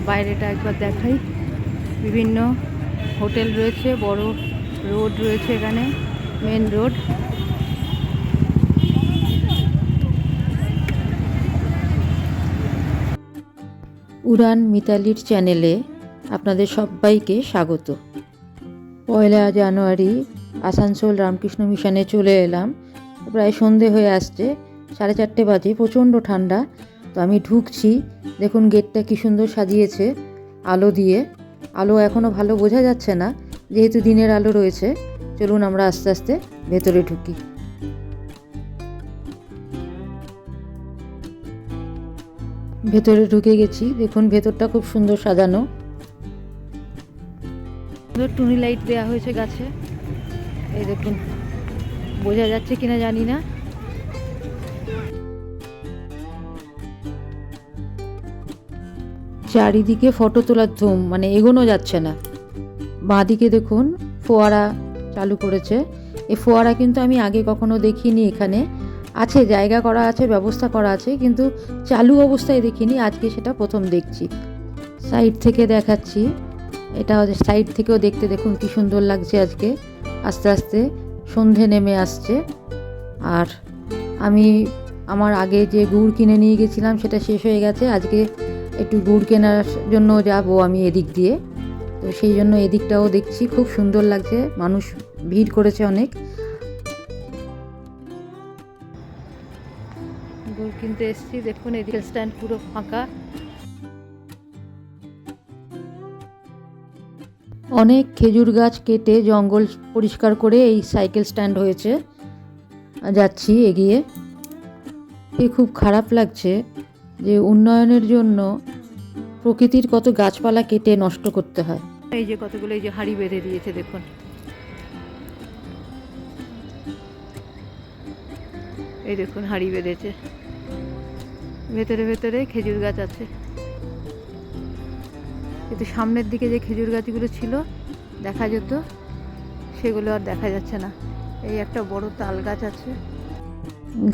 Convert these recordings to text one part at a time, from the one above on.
বাইরেটা একবার দেখাই। বিভিন্ন হোটেল রয়েছে, বড় রোড রয়েছে এখানে, মেন রোড। উড়ান মিতালির চ্যানেলে আপনাদের সবাইকে স্বাগত। 1 জানুয়ারি আসানসোল রামকৃষ্ণ মিশনে চলে এলাম। প্রায় সন্ধে হয়ে আসছে, 4:30 বাজে, প্রচণ্ড ঠান্ডা। তো আমি ঢুকছি, দেখুন গেটটা কি সুন্দর সাজিয়েছে আলো দিয়ে। আলো এখনও ভালো বোঝা যাচ্ছে না, যেহেতু দিনের আলো রয়েছে। চলুন আমরা আস্তে আস্তে ভেতরে ঢুকি। ভেতরে ঢুকে গেছি, দেখুন ভেতরটা খুব সুন্দর সাজানো। টুনি লাইট দেওয়া হয়েছে গাছে, এই দেখুন, বোঝা যাচ্ছে কিনা জানি না। চারিদিকে ফটো তোলার ধুম, মানে এগোনো যাচ্ছে না। বাঁদিকে দেখুন ফোয়ারা চালু করেছে। এই ফোয়ারা কিন্তু আমি আগে কখনো দেখিনি। এখানে আছে, জায়গা করা আছে, ব্যবস্থা করা আছে, কিন্তু চালু অবস্থায় দেখিনি, আজকে সেটা প্রথম দেখছি। সাইড থেকে দেখাচ্ছি, এটা সাইড থেকেও দেখতে দেখুন কি সুন্দর লাগছে। আজকে আস্তে আস্তে সন্ধে নেমে আসছে। আর আমি আমার আগে যে গুড় কিনে নিয়ে গেছিলাম সেটা শেষ হয়ে গেছে। আজকে একটু গুড় কেনার জন্য যাব আমি এদিক দিয়ে, তো সেই জন্য এদিকটাও দেখছি, খুব সুন্দর লাগছে। মানুষ ভিড় করেছে অনেক। গুড় কিনতে এসেছি, দেখুন এদিকে স্ট্যান্ড পুরো ফাঁকা। অনেক খেজুর গাছ কেটে জঙ্গল পরিষ্কার করে এই সাইকেল স্ট্যান্ড হয়েছে। যাচ্ছি এগিয়ে। খুব খারাপ লাগছে যে উন্নয়নের জন্য প্রকৃতির কত গাছপালা কেটে নষ্ট করতে হয়। এই যে কতগুলো এই যে হাঁড়ি বেঁধে দিয়েছে, দেখুন এই দেখুন হাঁড়ি বেঁধেছে। ভেতরে ভেতরে খেজুর গাছ আছে, কিন্তু সামনের দিকে যে খেজুর গাছগুলো ছিল দেখা যেত, সেগুলো আর দেখা যাচ্ছে না। এই একটা বড় তাল গাছ আছে,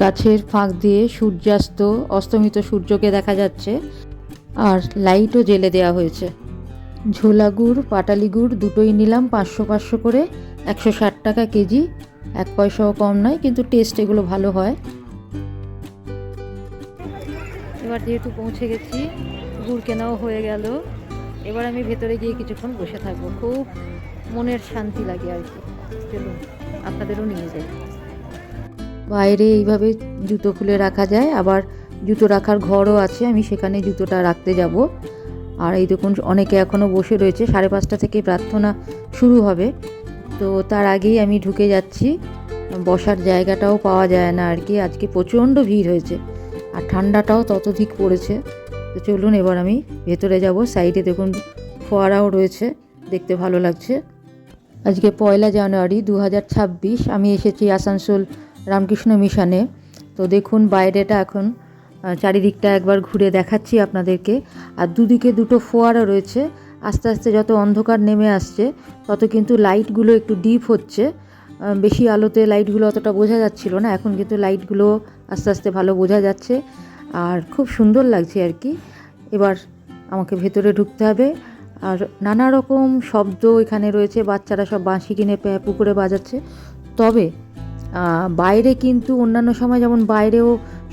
গাছের ফাঁক দিয়ে সূর্যাস্ত অস্তমিত সূর্যকে দেখা যাচ্ছে। আর লাইটও জ্বেলে দেওয়া হয়েছে। ঝোলা গুড়, পাটালি গুড় দুটোই নিলাম 500 করে, 160 টাকা কেজি। 1 পয়সাও কম নয়, কিন্তু টেস্ট এগুলো ভালো হয়। এবার যেহেতু পৌঁছে গেছি, গুড় কেনাও হয়ে গেল। এবার আমি ভেতরে গিয়ে কিছুক্ষণ বসে থাকবো, খুব মনের শান্তি লাগে আর কি। চলুন আপনাদেরও নিয়ে যাই। বাইরে এইভাবে জুতো খুলে রাখা যায়, আবার জুতো রাখার ঘরও আছে, আমি সেখানে জুতোটা রাখতে যাব। আর এই দেখুন অনেকে এখনও বসে রয়েছে, 5:30 থেকে প্রার্থনা শুরু হবে, তো তার আগেই আমি ঢুকে যাচ্ছি। বসার জায়গাটাও পাওয়া যায় না আর কি, আজকে প্রচণ্ড ভিড় হয়েছে, আর ঠান্ডাটাও ততোধিক পড়েছে। তো চলুন এবার আমি ভেতরে যাব। সাইডে দেখুন ফোয়ারাও রয়েছে, দেখতে ভালো লাগছে। আজকে 1 জানুয়ারি 2026, আমি এসেছি আসানসোল রামকৃষ্ণ মিশনে। তো দেখুন বাইরেটা এখন চারিদিকটা একবার ঘুরে দেখাচ্ছি আপনাদেরকে। আর দুদিকে দুটো ফোয়ারা রয়েছে। আস্তে আস্তে যত অন্ধকার নেমে আসছে তত কিন্তু লাইটগুলো একটু ডিপ হচ্ছে। বেশি আলোতে লাইটগুলো অতটা বোঝা যাচ্ছিল না, এখন কিন্তু লাইটগুলো আস্তে আস্তে ভালো বোঝা যাচ্ছে, আর খুব সুন্দর লাগছে আর কি। এবার আমাকে ভেতরে ঢুকতে হবে। আর নানা রকম শব্দ এখানে রয়েছে, বাচ্চারা সব বাঁশি কিনে পুকুরে বাজাচ্ছে। তবে বাইরে কিন্তু অন্যান্য সময় যেমন বাইরেও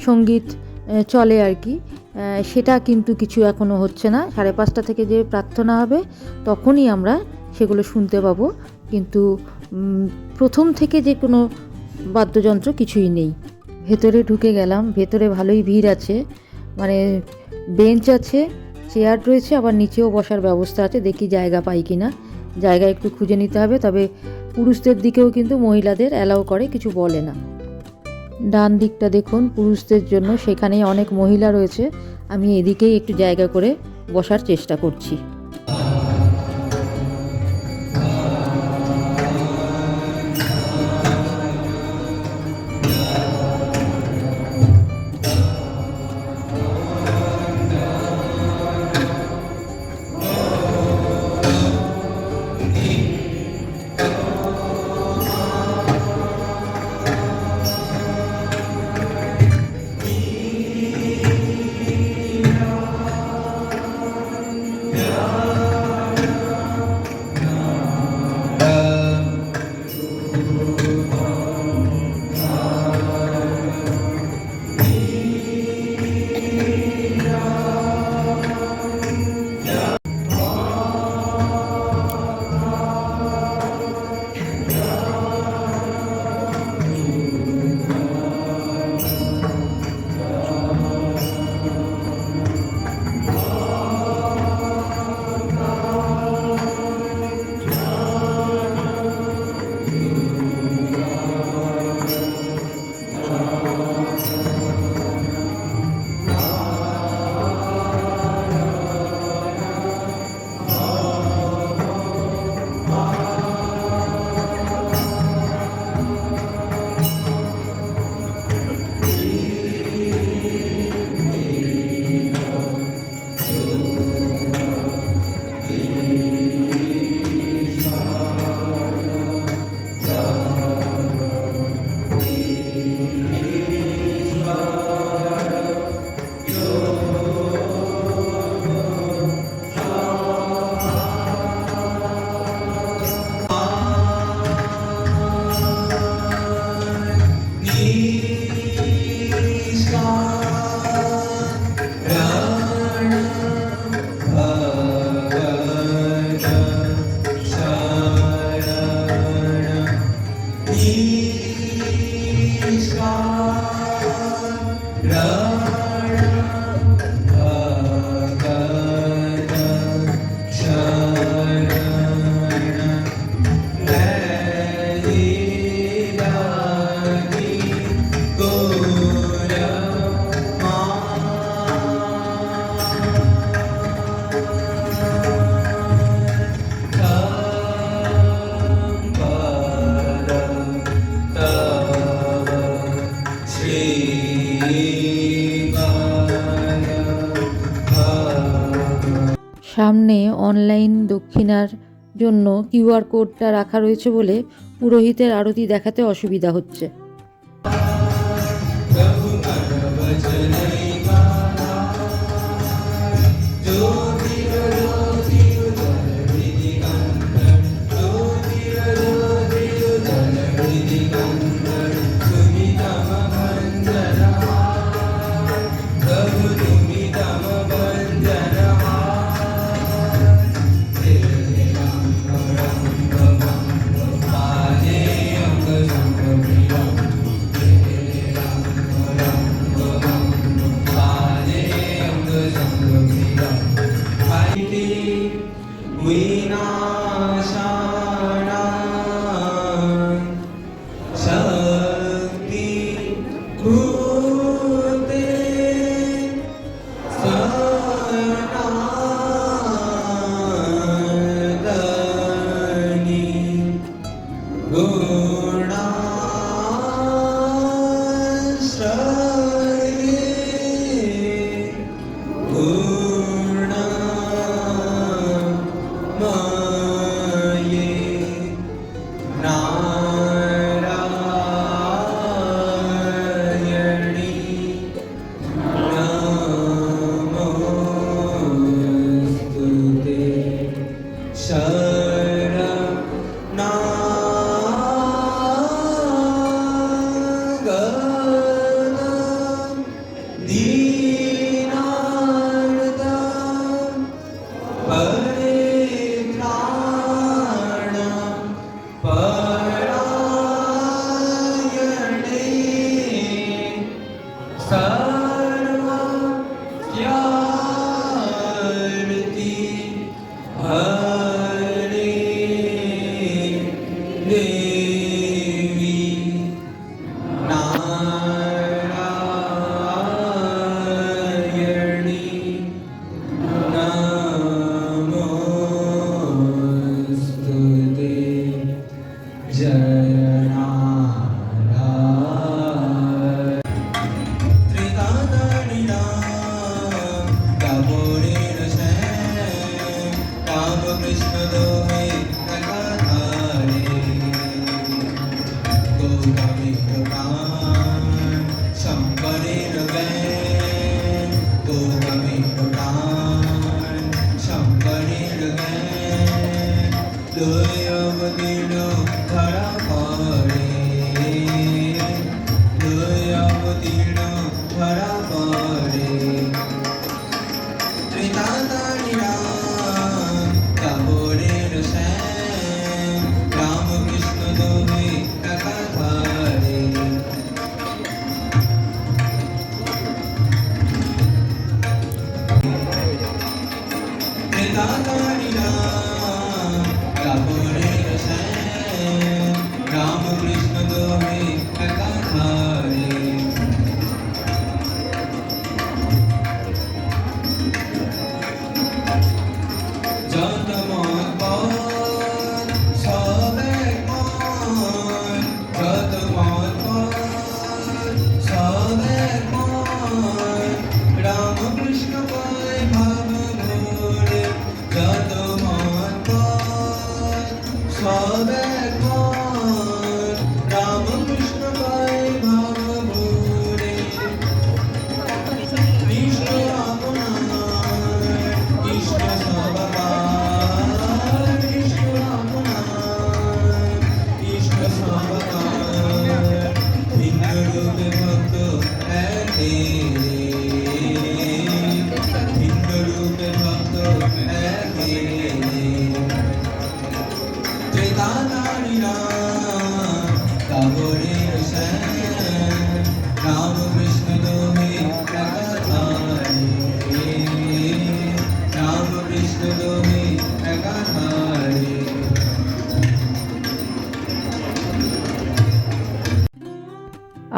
সঙ্গীত চলে আর কি, সেটা কিন্তু কিছু এখনও হচ্ছে না। 5:30 থেকে যে প্রার্থনা হবে তখনই আমরা সেগুলো শুনতে পাবো, কিন্তু প্রথম থেকে যে কোনো বাদ্যযন্ত্র কিছুই নেই। ভেতরে ঢুকে গেলাম, ভেতরে ভালোই ভিড় আছে, মানে বেঞ্চ আছে, চেয়ার রয়েছে, আবার নিচেও বসার ব্যবস্থা আছে। দেখি জায়গা পাই কিনা, জায়গা একটু খুঁজে নিতে হবে। তবে পুরুষদের দিকেও কিন্তু মহিলাদের অ্যালাউ করে, কিছু বলে না। ডান দিকটা দেখুন পুরুষদের জন্য, সেখানেই অনেক মহিলা রয়েছে। আমি এদিকেই একটু জায়গা করে বসার চেষ্টা করছি। সামনে অনলাইন দক্ষিণার জন্য কিউআর কোডটা রাখা রয়েছে বলে পুরোহিতের আরতি দেখাতে অসুবিধা হচ্ছে।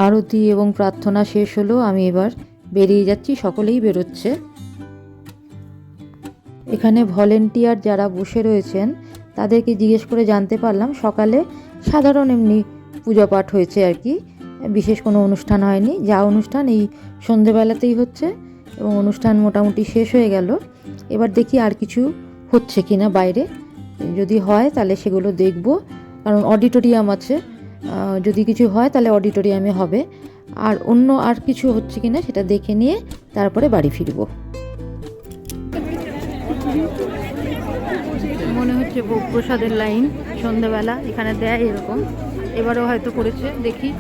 আরতি এবং প্রার্থনা শেষ হলো, আমি এবার বেরিয়ে যাচ্ছি, সকলেই বেরোচ্ছে। এখানে ভলেন্টিয়ার যারা বসে রয়েছেন তাদেরকে জিজ্ঞেস করে জানতে পারলাম সকালে সাধারণ এমনি পূজা পাঠ হয়েছে আর কি, বিশেষ কোনো অনুষ্ঠান হয়নি, যা অনুষ্ঠান এই সন্ধেবেলাতেই হচ্ছে। এবং অনুষ্ঠান মোটামুটি শেষ হয়ে গেল। এবার দেখি আর কিছু হচ্ছে কি না বাইরে, যদি হয় তাহলে সেগুলো দেখব, কারণ অডিটোরিয়াম আছে, যদি কিছু হয় তাহলে অডিটোরিয়ামে হবে, আর অন্য আর কিছু হচ্ছে কি না সেটা দেখে নিয়ে তারপরে বাড়ি ফিরব। মনে হচ্ছে ভোগ প্রসাদের লাইন সন্ধ্যাবেলা এখানে দেয় এরকম, এবারেও হয়তো করেছে, দেখি।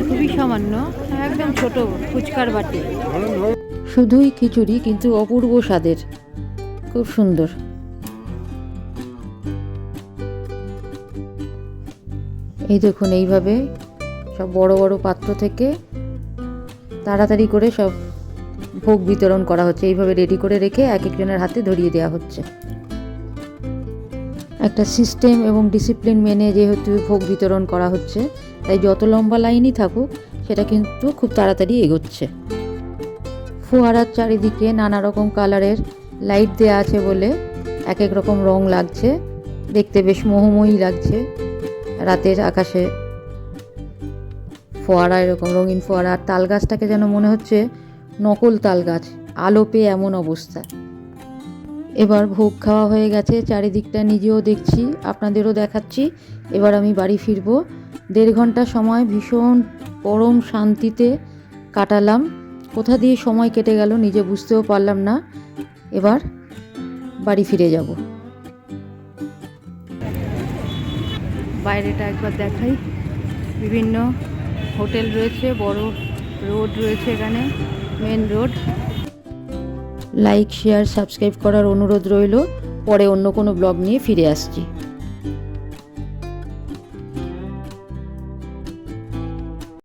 খুবই সামান্য, একদম ছোট ফুচকার বাটি, শুধুই খিচুড়ি কিন্তু অপূর্ব স্বাদের, খুব সুন্দর। এই দেখুন এইভাবে সব বড় বড় পাত্র থেকে তাড়াতাড়ি করে সব ভোগ বিতরণ করা হচ্ছে, এইভাবে রেডি করে রেখে এক একজনের হাতে ধরিয়ে দেওয়া হচ্ছে। একটা সিস্টেম এবং ডিসিপ্লিন মেনে যেহেতু ভোগ বিতরণ করা হচ্ছে, তাই যত লম্বা লাইনই থাকুক সেটা কিন্তু খুব তাড়াতাড়ি এগোচ্ছে। ফোয়ারার চারিদিকে নানা রকম কালারের লাইট দেওয়া আছে বলে এক এক রকম রং লাগছে, দেখতে বেশ মোহময়ী লাগছে। রাতের আকাশে ফোয়ারা, এরকম রঙিন ফোয়ারা, আর তাল গাছটাকে যেন মনে হচ্ছে নকল তাল গাছ, আলো পেয়ে এমন অবস্থা। এবার ভোগ খাওয়া হয়ে গেছে, চারিদিকটা নিজেও দেখছি, আপনাদেরও দেখাচ্ছি। এবার আমি বাড়ি ফিরবো। 1.5 ঘন্টা সময় ভীষণ পরম শান্তিতে কাটালাম, কোথা দিয়ে সময় কেটে গেল নিজে বুঝতেও পারলাম না। এবার বাড়ি ফিরে যাব। বাইরেটা একবার দেখাই, বিভিন্ন হোটেল রয়েছে, বড় রোড রয়েছে এখানে, main road. Like, share, subscribe করার অনুরোধ রইল। পরে অন্য কোনো ব্লগ নিয়ে ফিরে আসছি।